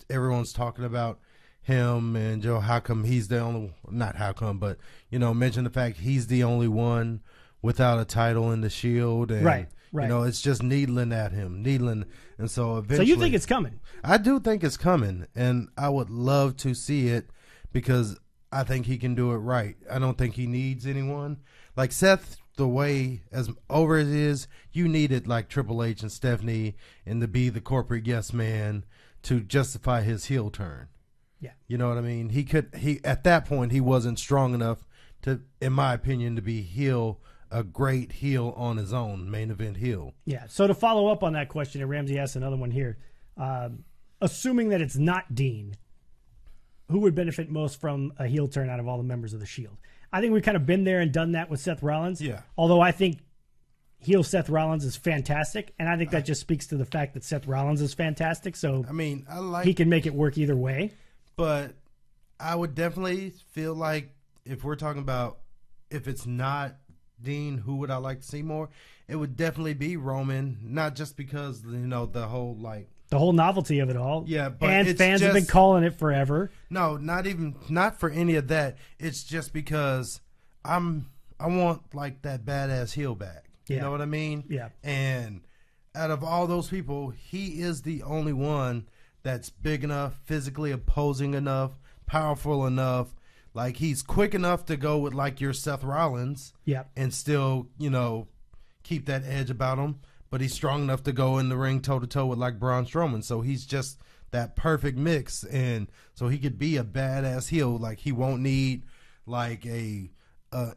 Everyone's talking about him and Joe. How come he's the only? Not how come, but mention the fact he's the only one without a title in the Shield. And, right. It's just needling at him, and so eventually. So you think it's coming? I do think it's coming, and I would love to see it because I think he can do it right. I don't think he needs anyone like Seth. The way as over as it is, you needed like Triple H and Stephanie and to be the corporate yes man to justify his heel turn. Yeah. You know what I mean? He at that point he wasn't strong enough to, in my opinion, to be a great heel on his own, main event heel. Yeah. So to follow up on that question, and Ramsey asked another one here, assuming that it's not Dean, who would benefit most from a heel turn out of all the members of the Shield? I think we've kind of been there and done that with Seth Rollins. Yeah. Although I think heel Seth Rollins is fantastic, and I think that just speaks to the fact that Seth Rollins is fantastic. So he can make it work either way. But I would definitely feel like if we're talking about if it's not Dean, who would I like to see more? It would definitely be Roman, not just because the whole novelty of it all. Yeah, but fans have been calling it forever. No, not for any of that. It's just because I want like that badass heel back. Yeah. You know what I mean? Yeah. And out of all those people, he is the only one that's big enough, physically opposing enough, powerful enough. Like he's quick enough to go with like your Seth Rollins. Yeah. And still, keep that edge about him. But he's strong enough to go in the ring toe-to-toe with like Braun Strowman. So he's just that perfect mix. And so he could be a badass heel. Like he won't need like a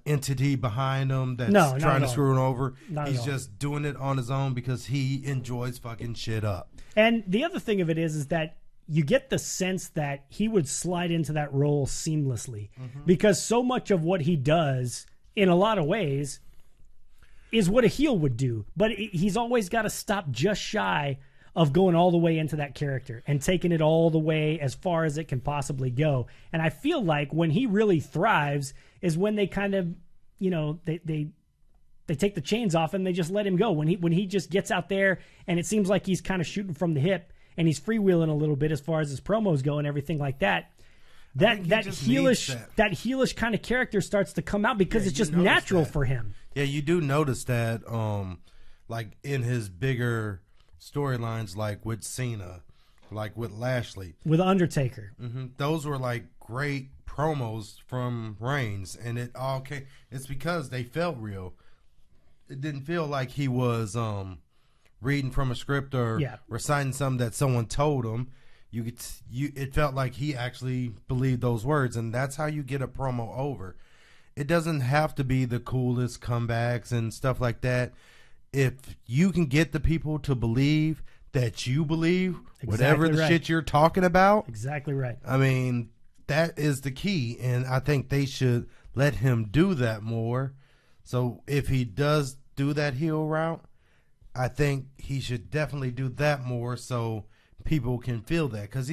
entity behind him that's trying to screw him over. He's just doing it on his own because he enjoys fucking shit up. And the other thing of it is that you get the sense that he would slide into that role seamlessly because so much of what he does in a lot of ways is what a heel would do, but he's always got to stop just shy of going all the way into that character and taking it all the way as far as it can possibly go. And I feel like when he really thrives is when they kind of, they take the chains off and they just let him go. When he just gets out there and it seems like he's kind of shooting from the hip and he's freewheeling a little bit as far as his promos go and everything like that. That heelish kind of character starts to come out because it's just natural for him. Yeah, you do notice that, like in his bigger storylines, like with Cena, like with Lashley, with Undertaker. Those were like great promos from Reigns, and it's because they felt real. It didn't feel like he was reading from a script or reciting something that someone told him. It felt like he actually believed those words, and that's how you get a promo over. It doesn't have to be the coolest comebacks and stuff like that. If you can get the people to believe that you believe whatever the shit you're talking about. Exactly right. I mean, that is the key, and I think they should let him do that more. So if he does do that heel route, I think he should definitely do that more so people can feel that, because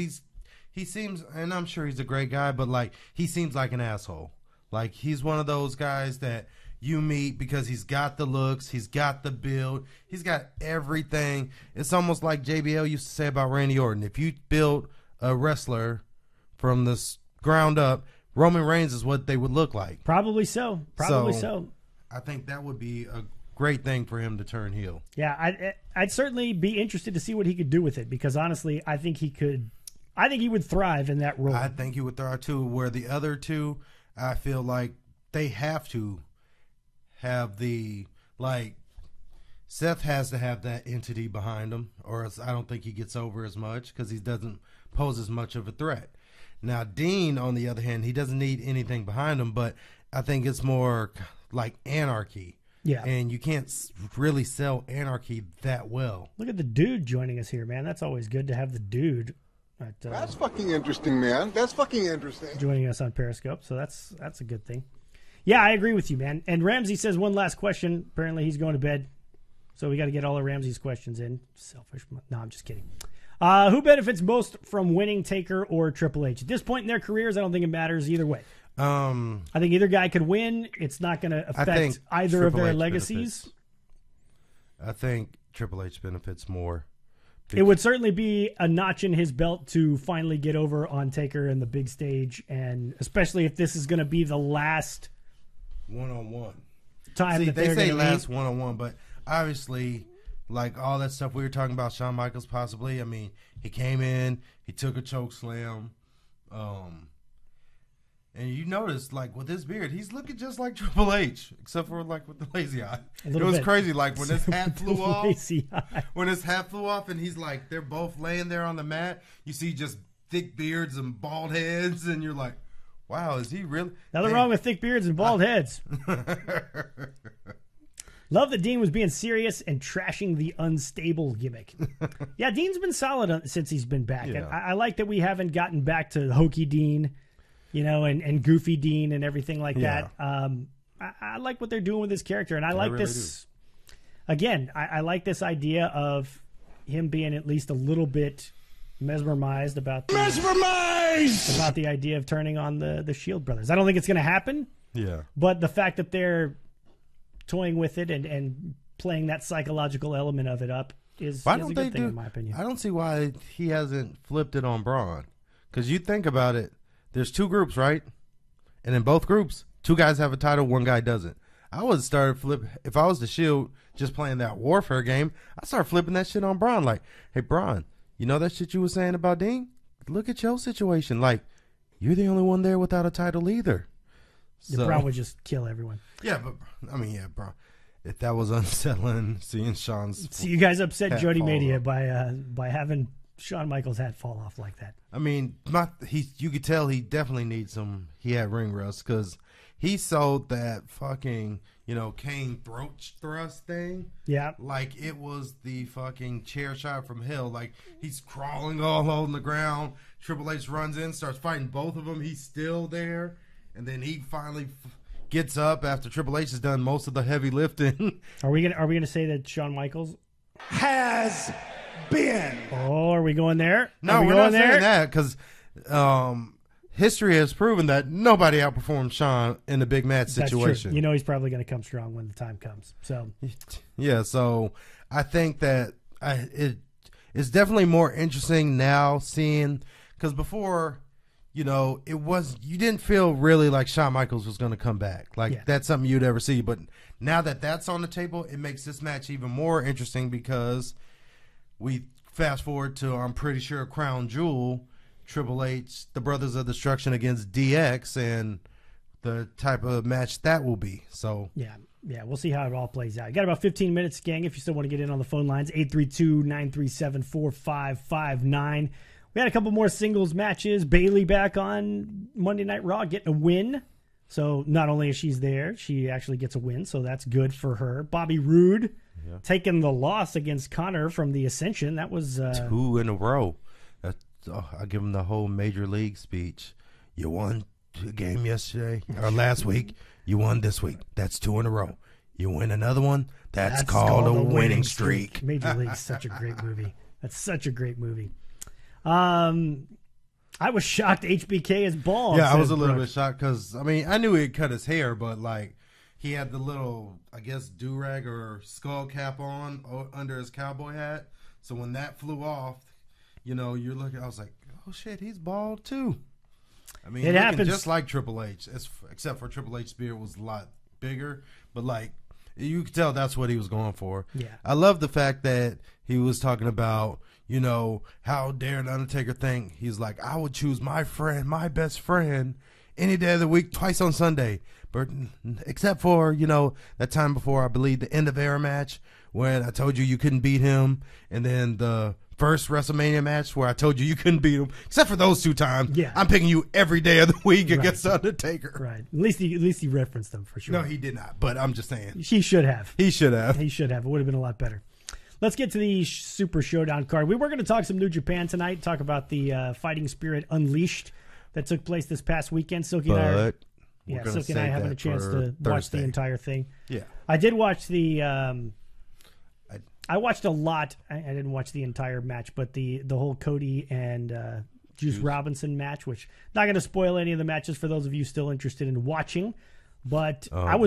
he seems, and I'm sure he's a great guy, but like he seems like an asshole. Like he's one of those guys that you meet because he's got the looks, he's got the build, he's got everything. It's almost like JBL used to say about Randy Orton. If you build a wrestler from the ground up, Roman Reigns is what they would look like. Probably so. So. I think that would be a great thing for him to turn heel. Yeah, I'd certainly be interested to see what he could do with it because honestly, I think he could. I think he would thrive in that role. I think he would thrive too. Where the other two, I feel like they have to have the Seth has to have that entity behind him, or else I don't think he gets over as much because he doesn't pose as much of a threat. Now Dean, on the other hand, he doesn't need anything behind him, but I think it's more like anarchy. Yeah. And you can't really sell anarchy that well. Look at the dude joining us here, man. That's always good to have the dude. That's fucking interesting, man. That's fucking interesting. Joining us on Periscope, so that's a good thing. Yeah, I agree with you, man. And Ramsey says one last question. Apparently he's going to bed, so we got to get all of Ramsey's questions in. Selfish. No, I'm just kidding. Who benefits most from winning Taker or Triple H? At this point in their careers, I don't think it matters either way. I think either guy could win. It's not going to affect either of their legacies. I think Triple H benefits more. It would certainly be a notch in his belt to finally get over on Taker and the big stage, and especially if this is going to be the last one-on-one time. See, they say last one-on-one, but obviously, like all that stuff we were talking about, Shawn Michaels possibly. I mean, he came in, he took a choke slam, and you notice, like, with his beard, he's looking just like Triple H, except for, like, with the lazy eye. It was crazy, like, when his hat flew off. When his hat flew off and he's, like, they're both laying there on the mat, you see just thick beards and bald heads, and you're like, wow, is he really? Nothing wrong with thick beards and bald heads. Love that Dean was being serious and trashing the unstable gimmick. Yeah, Dean's been solid since he's been back. Yeah. And I like that we haven't gotten back to hokey Dean, you know, and goofy Dean and everything like that. I like what they're doing with his character, and I like really this. Again, I like this idea of him being at least a little bit mesmerized about the idea of turning on the Shield brothers. I don't think it's going to happen. Yeah, but the fact that they're toying with it and playing that psychological element of it up is a good thing in my opinion. I don't see why he hasn't flipped it on Braun, because you think about it. There's two groups, right? And in both groups, two guys have a title, one guy doesn't. I would start if I was the Shield just playing that warfare game, I'd start flipping that shit on Braun. Like, hey, Braun, you know that shit you were saying about Dean? Look at your situation. Like, you're the only one there without a title either. So, Braun would just kill everyone. Yeah, but, I mean, yeah, Braun. If that was unsettling, seeing Shawn's... So you guys upset Jody Mania by having Shawn Michaels' hat fall off like that. I mean, you could tell he definitely needs he had ring rust, because he sold that fucking, Kane throat thrust thing. Yeah. Like it was the fucking chair shot from hell. Like he's crawling all on the ground. Triple H runs in, starts fighting both of them. He's still there. And then he finally gets up after Triple H has done most of the heavy lifting. Are we gonna say that Shawn Michaels has been? Oh, are we going there? No, we're not saying that, because history has proven that nobody outperformed Shawn in a big match situation. That's true. He's probably going to come strong when the time comes. So yeah, so I think that it's definitely more interesting now seeing, because before, you didn't feel really like Shawn Michaels was going to come back. Like that's something you'd ever see. But now that that's on the table, it makes this match even more interesting, because we fast forward to, I'm pretty sure, Crown Jewel, Triple H, the Brothers of Destruction against DX, and the type of match that will be. So yeah, we'll see how it all plays out. You got about 15 minutes, gang, if you still want to get in on the phone lines, 832-937-4559. We had a couple more singles matches. Bayley back on Monday Night Raw getting a win. So not only is she there, she actually gets a win, so that's good for her. Bobby Roode taking the loss against Connor from the Ascension. That was 2 in a row. I give him the whole Major League speech. You won a game yesterday or last week. You won this week. That's 2 in a row. You win another one. That's called a winning streak. Major League's such a great movie. That's such a great movie. I was shocked HBK is bald. Yeah, I was a little bit shocked because, I mean, I knew he'd cut his hair, but, like, he had the little, I guess, do-rag or skull cap on under his cowboy hat. So when that flew off, you know, you're looking, I was like, oh, shit, he's bald, too. I mean, it happens just like Triple H, except for Triple H's beard was a lot bigger. But, like, you could tell that's what he was going for. Yeah. I love the fact that he was talking about, you know, how dare the Undertaker think. He's like, I would choose my friend, my best friend, any day of the week, twice on Sunday. But except for, you know, that time before, I believe, the end of era match when I told you couldn't beat him. And then the first WrestleMania match where I told you couldn't beat him. Except for those 2 times. Yeah. I'm picking you every day of the week against the Undertaker. Right. At least he referenced them for sure. No, he did not. But I'm just saying. He should have. He should have. He should have. It would have been a lot better. Let's get to the Super Showdown card. We were going to talk some New Japan tonight, talk about the Fighting Spirit Unleashed that took place this past weekend. Silky and I having a chance to watch the entire thing. Yeah. I did watch the I watched a lot. I didn't watch the entire match, but the whole Cody and Juice Robinson match, which not going to spoil any of the matches for those of you still interested in watching. But there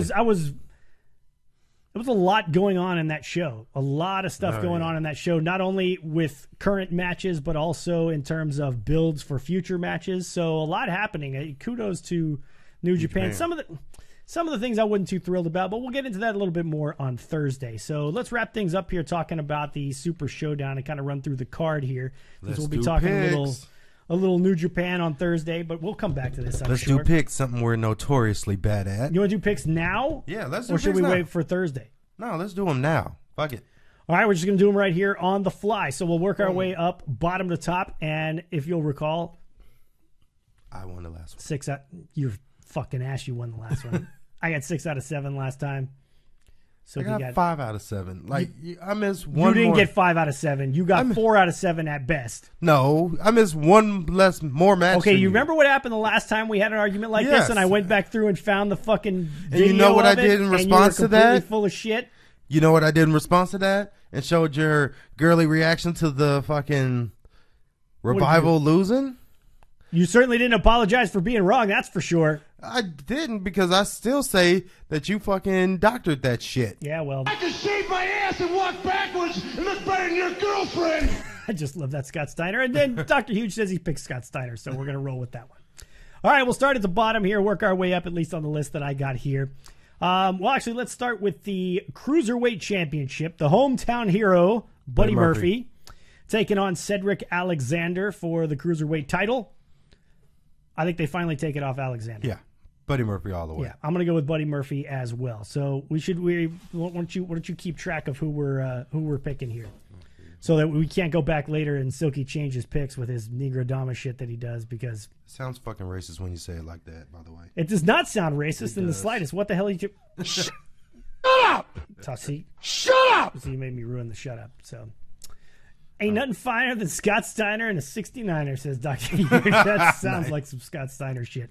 was a lot going on in that show. A lot of stuff going on in that show, not only with current matches, but also in terms of builds for future matches. So a lot happening. Kudos to New Japan. Some of the things I wasn't too thrilled about, but we'll get into that a little bit more on Thursday. So let's wrap things up here talking about the Super Showdown and kind of run through the card here. Because we'll be talking a little New Japan on Thursday, but we'll come back to this, I'm sure. Let's do picks, something we're notoriously bad at. You want to do picks now? Yeah, let's do Or picks should we now. wait for Thursday? No, let's do them now. Fuck it. All right, we're just going to do them right here on the fly. So we'll work our way up, bottom to top, and if you'll recall... I won the last one. You're fucking ass, you won the last one. I got 6 out of 7 last time. So I got 5 out of 7. Like, I missed one. You didn't get 5 out of 7. You got 4 out of 7 at best. No, I missed one more match. Okay, you remember what happened the last time we had an argument like this, and I went back through and found the fucking video. And you know what I did did in response to that? Full of shit. You know what I did in response to that? And showed your girly reaction to the fucking Revival losing? You certainly didn't apologize for being wrong, that's for sure. I didn't, because I still say that you fucking doctored that shit. Yeah, well. I can shave my ass and walk backwards and look better than your girlfriend. I just love that Scott Steiner. And then Dr. Huge says he picked Scott Steiner, so we're going to roll with that one. All right, we'll start at the bottom here, work our way up, at least on the list that I got here. Well, actually, let's start with the Cruiserweight Championship. The hometown hero, Buddy Murphy, taking on Cedric Alexander for the Cruiserweight title. I think they finally take it off Alexander. Yeah, Buddy Murphy all the way. Yeah, I'm going to go with Buddy Murphy as well. So why don't you keep track of who we're picking here, so that we can't go back later and Silky change his picks with his Negrodama shit that he does, because it sounds fucking racist when you say it like that. By the way, it does not sound racist in the slightest. What the hell are you? Shut up! Shut up! So you made me ruin the shut up. So. Ain't nothing finer than Scott Steiner and a 69er, says Dr. Hughes. That sounds like some Scott Steiner shit.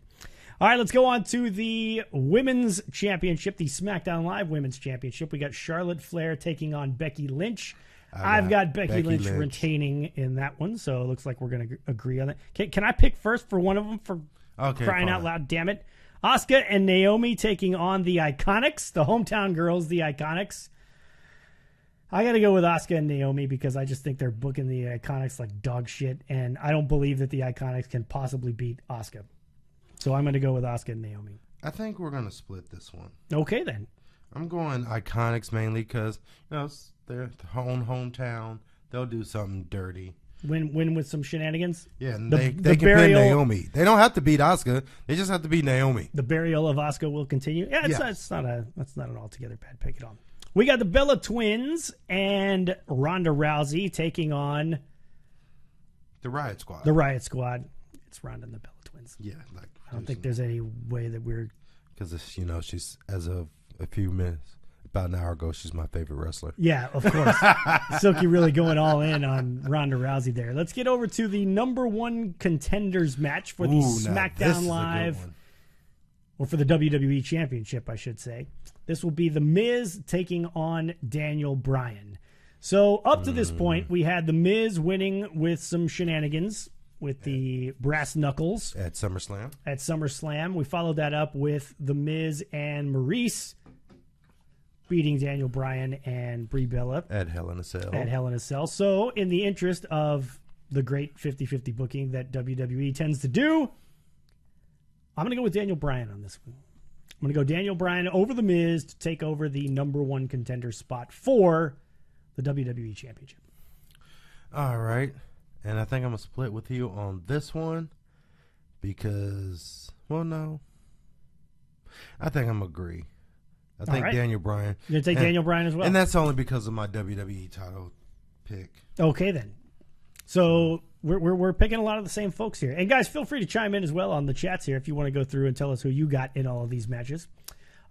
All right, let's go on to the Women's Championship, the SmackDown Live Women's Championship. We got Charlotte Flair taking on Becky Lynch. I've got Becky Lynch retaining in that one, so it looks like we're going to agree on that. Can I pick first for one of them, for crying out loud? Damn it. Asuka and Naomi taking on the Iconics, the hometown girls, the Iconics. I got to go with Asuka and Naomi because I just think they're booking the Iconics like dog shit, and I don't believe that the Iconics can possibly beat Asuka. So I'm going to go with Asuka and Naomi. I think we're going to split this one. Okay, then. I'm going Iconics mainly because, you know, they're their own hometown. They'll do something dirty. Win with some shenanigans? Yeah, and they can pin Naomi. They don't have to beat Asuka. They just have to beat Naomi. The burial of Asuka will continue. Yeah, that's not an altogether bad pick at all. We got the Bella Twins and Ronda Rousey taking on the Riot Squad. The Riot Squad. It's Ronda and the Bella Twins. Yeah, I don't think there's any way that we're, because she's, as of a few minutes, about an hour ago, she's my favorite wrestler. Yeah, of course. Silky really going all in on Ronda Rousey there. Let's get over to the number one contenders match for the SmackDown Live, or for the WWE Championship, I should say. This will be The Miz taking on Daniel Bryan. So up to this point, we had The Miz winning with some shenanigans, with the brass knuckles at SummerSlam. We followed that up with The Miz and Maurice beating Daniel Bryan and Brie Bella at Hell in a Cell. So, in the interest of the great 50-50 booking that WWE tends to do, I'm going to go with Daniel Bryan on this one. I'm going to go Daniel Bryan over The Miz to take over the number one contender spot for the WWE Championship. All right. And I think I'm going to split with you on this one because, well, no. I think I'm going to agree. I think Daniel Bryan. You're going to take Daniel Bryan as well? And that's only because of my WWE title pick. Okay, then. So we're picking a lot of the same folks here. And, guys, feel free to chime in as well on the chats here if you want to go through and tell us who you got in all of these matches.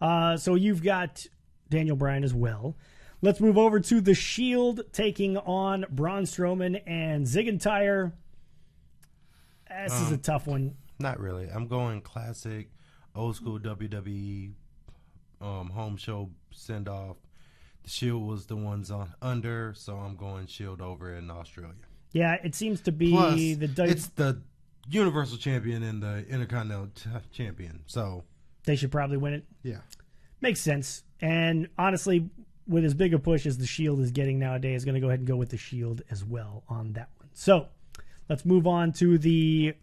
So you've got Daniel Bryan as well. Let's move over to The Shield taking on Braun Strowman and Ziggentire. This is a tough one. Not really. I'm going classic, old school WWE home show send off. The Shield was the ones under, so I'm going Shield over in Australia. Yeah, it seems to be Plus, it's the Universal Champion and the Intercontinental Champion, so they should probably win it. Yeah, makes sense. And honestly, with as big a push as the Shield is getting nowadays, going to go ahead and go with the Shield as well on that one. So let's move on to the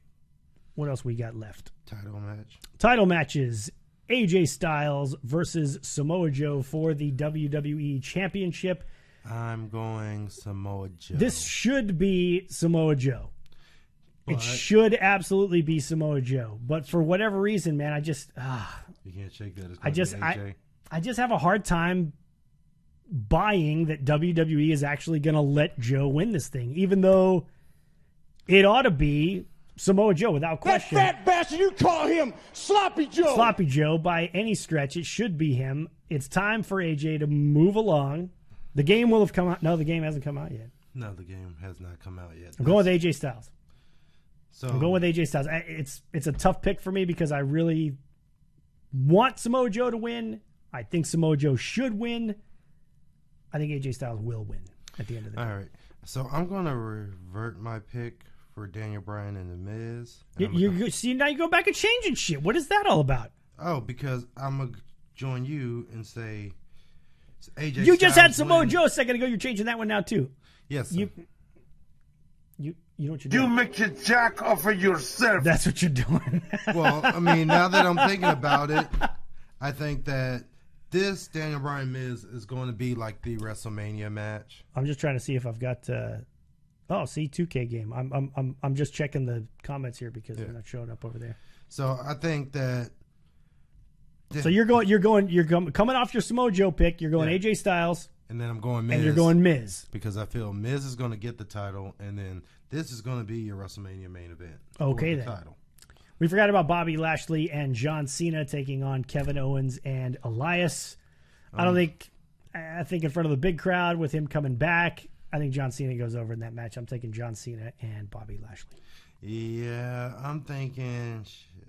what else we got left? Title matches. AJ Styles versus Samoa Joe for the WWE Championship. I'm going Samoa Joe. This should be Samoa Joe. It should absolutely be Samoa Joe. But for whatever reason, man, I just you can't shake that. I just have a hard time buying that WWE is actually going to let Joe win this thing, even though it ought to be Samoa Joe without question. That fat bastard, you call him Sloppy Joe. Sloppy Joe, by any stretch, it should be him. It's time for AJ to move along. The game will have come out. No, the game hasn't come out yet. No, the game has not come out yet. I'm going with AJ Styles. So I'm going with AJ Styles. It's a tough pick for me because I really want Samoa Joe to win. I think Samoa Joe should win. I think AJ Styles will win at the end of the day. All right. So I'm going to revert my pick for Daniel Bryan and The Miz. See, now you go back and changing shit. What is that all about? Oh, because I'm going to join you and say AJ You Styles just had Samoa win. Joe a second ago. You're changing that one now, too. Yes, You know what you're doing? You make a jack off of yourself. That's what you're doing. Well, I mean, now that I'm thinking about it, I think that this Daniel Bryan Miz is going to be like the WrestleMania match. I'm just trying to see if I've got. See 2K game. I'm just checking the comments here because they're not showing up over there. So I think that. So you're coming off your Samoa Joe pick. You're going AJ Styles, and then I'm going Miz, and you're going Miz because I feel Miz is going to get the title, and then this is going to be your WrestleMania main event. Okay, the then. Title. We forgot about Bobby Lashley and John Cena taking on Kevin Owens and Elias. I think in front of the big crowd with him coming back, I think John Cena goes over in that match. I'm taking John Cena and Bobby Lashley. Yeah, I'm thinking, shit.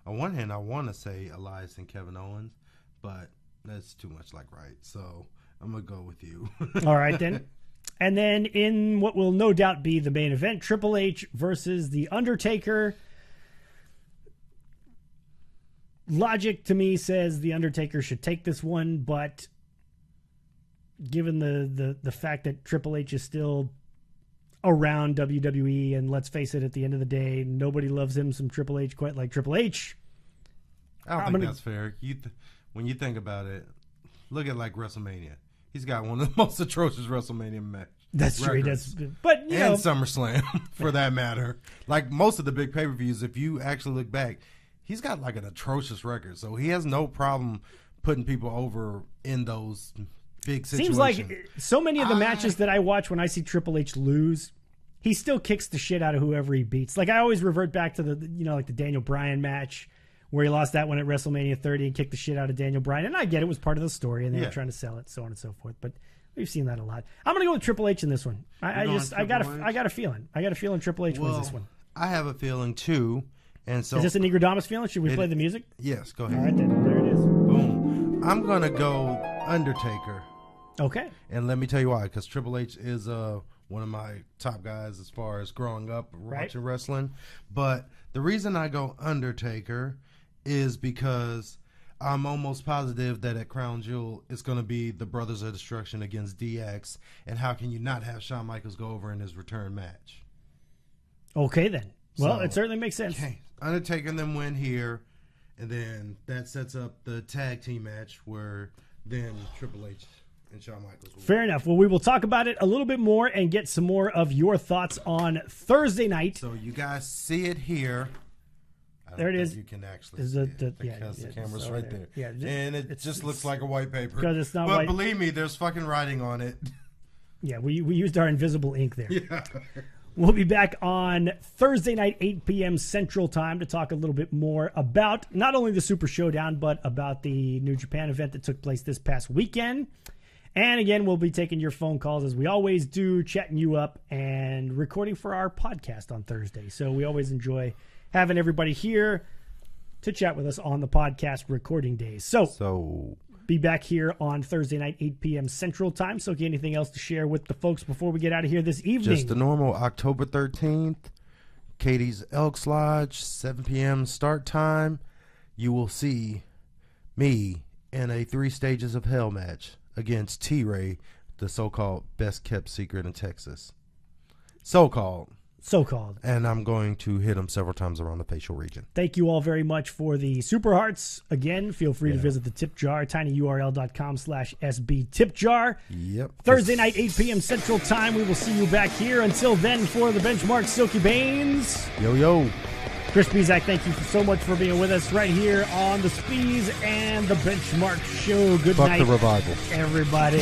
On one hand, I want to say Elias and Kevin Owens, but that's too much like right. So I'm going to go with you. All right, then. And then in what will no doubt be the main event, Triple H versus The Undertaker. Logic to me says The Undertaker should take this one, but given the fact that Triple H is still around WWE, and let's face it, at the end of the day, nobody loves him some Triple H quite like Triple H. I don't think that's fair. When you think about it, look at like WrestleMania. He's got one of the most atrocious WrestleMania matches. That's true. But you know, SummerSlam for that matter. Like most of the big pay-per-views, if you actually look back, he's got like an atrocious record. So he has no problem putting people over in those big situations. Seems like so many of the matches that I watch when I see Triple H lose, he still kicks the shit out of whoever he beats. Like I always revert back to like the Daniel Bryan match where he lost that one at WrestleMania 30 and kicked the shit out of Daniel Bryan. And I get it was part of the story and they were trying to sell it, so on and so forth. But we've seen that a lot. I'm going to go with Triple H in this one. I got a feeling. I got a feeling Triple H wins this one. I have a feeling too. And so is this a Negrodamus feeling? Should we play the music? Yes, go ahead. All right, then. There it is. Boom. I'm going to go Undertaker. Okay. And let me tell you why. Because Triple H is one of my top guys as far as growing up watching wrestling. But the reason I go Undertaker is because I'm almost positive that at Crown Jewel it's going to be the Brothers of Destruction against DX. And how can you not have Shawn Michaels go over in his return match? Okay, then. Well, it certainly makes sense. Okay. Undertaker and them win here, and then that sets up the tag team match where then Triple H and Shawn Michaels will Fair enough. Well, we will talk about it a little bit more and get some more of your thoughts on Thursday night. So you guys see it here. There it is. You can actually see it because the camera's right there. Yeah, and it just looks like a white paper. Because it's not but white. Believe me, there's fucking writing on it. Yeah, we used our invisible ink there. Yeah. We'll be back on Thursday night, 8 p.m. Central Time, to talk a little bit more about not only the Super Showdown, but about the New Japan event that took place this past weekend. And again, we'll be taking your phone calls as we always do, chatting you up and recording for our podcast on Thursday. So we always enjoy having everybody here to chat with us on the podcast recording days. So be back here on Thursday night, 8 p.m. Central Time. So, anything else to share with the folks before we get out of here this evening? Just the normal October 13th, Katie's Elks Lodge, 7 p.m. start time. You will see me in a 3 Stages of Hell match against T-Ray, the so-called best kept secret in Texas. So-called. And I'm going to hit him several times around the facial region. Thank you all very much for the Super Hearts. Again, feel free to visit the tip jar, tinyurl.com/SB tip jar. Yep. Thursday night, 8 p.m. Central Time. We will see you back here. Until then, for the Benchmark Silky Baines. Yo. Chris Bezak, thank you so much for being with us right here on the Speez and the Benchmark Show. Good night. Fuck the Revival. Everybody.